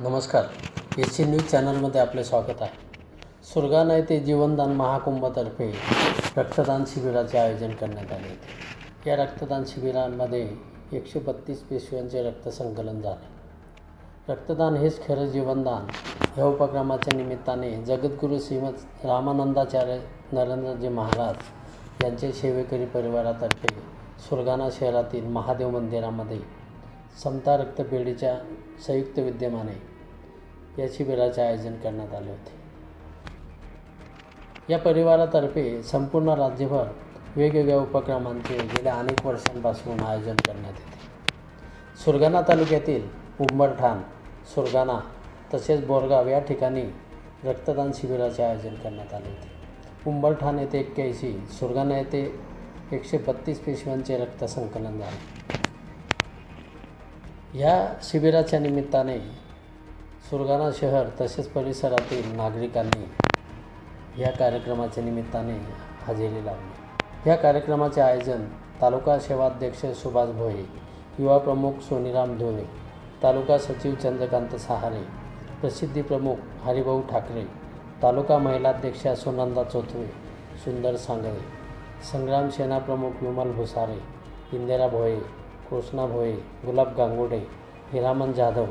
नमस्कार. S news चॅनलमध्ये आपले स्वागत आहे. सुरगाणा येथे जीवनदान महाकुंभतर्फे रक्तदान शिबिराचे आयोजन करण्यात आले होते. या रक्तदान शिबिरांमध्ये 132 पिशव्यांचे रक्तसंकलन झाले. रक्तदान हेच खरं जीवनदान या उपक्रमाच्या निमित्ताने जगद्गुरू श्रीमद रामानंदाचार्य नरेंद्रजी महाराज यांचे सेवेकरी परिवारातर्फे सुरगाणा शहरातील महादेव मंदिरामध्ये समता रक्तपेढीच्या संयुक्त विद्यमाने या शिबिराचे आयोजन करण्यात आले होते. या परिवारातर्फे संपूर्ण राज्यभर वेगवेगळ्या उपक्रमांचे गेल्या अनेक वर्षांपासून आयोजन करण्यात येते. सुरगाणा तालुक्यातील उंबरठाण, सुरगाणा तसेच बोरगाव या ठिकाणी रक्तदान शिबिराचे आयोजन करण्यात आले होते. उंबरठाण येथे 81, सुरगाणा येथे 132 पिशव्यांचे रक्तसंकलन झाले. या शिबिराच्या निमित्ताने सुरगाणा शहर तसेच परिसरातील नागरिकांनी या कार्यक्रमाच्या निमित्ताने हजेरी लावली. या कार्यक्रमाचे आयोजन तालुका सेवाध्यक्ष सुभाष भोये, युवा प्रमुख सोनीराम धुळे, तालुका सचिव चंद्रकांत सहारे, प्रसिद्धी प्रमुख हरिभाऊ ठाकरे, तालुका महिलाध्यक्षा सुनंदा चोथवे, सुंदर सांगळे, संग्राम सेना प्रमुख विमल भुसारे, इंदिरा भोये, कृष्णा भोये, गुलाब गांगुडे, हिरामन जाधव,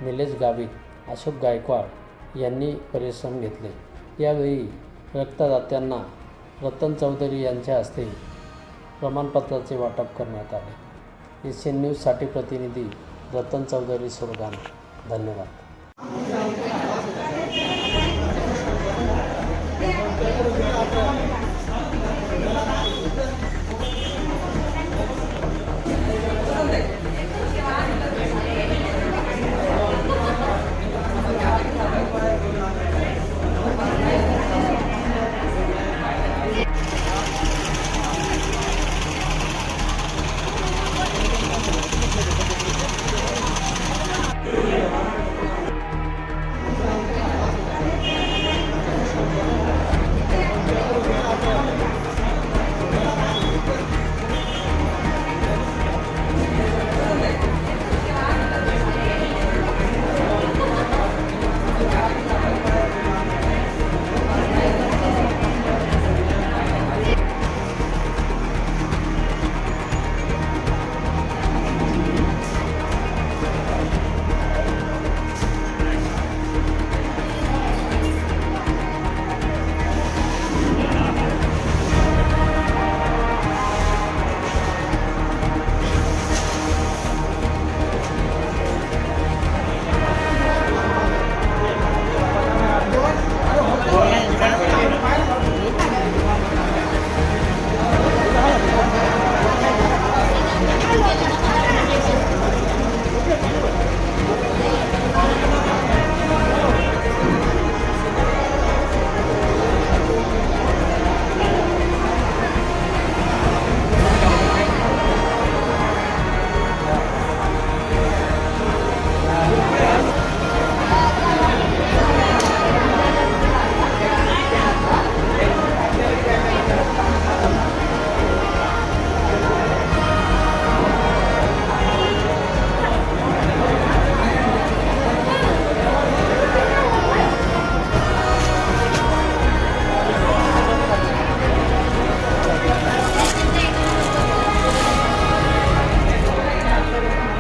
निलेश गावित, अशोक गायकवाड यांनी परिश्रम घेतले. यावेळी रक्तदात्यांना रतन चौधरी यांच्या हस्ते प्रमाणपत्राचे वाटप करण्यात आले. एशियन न्यूजसाठी प्रतिनिधी रतन चौधरी, सुरगाणा. धन्यवाद.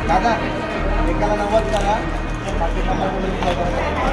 दादा एकाला 90 करा, बाकी 90 बोलून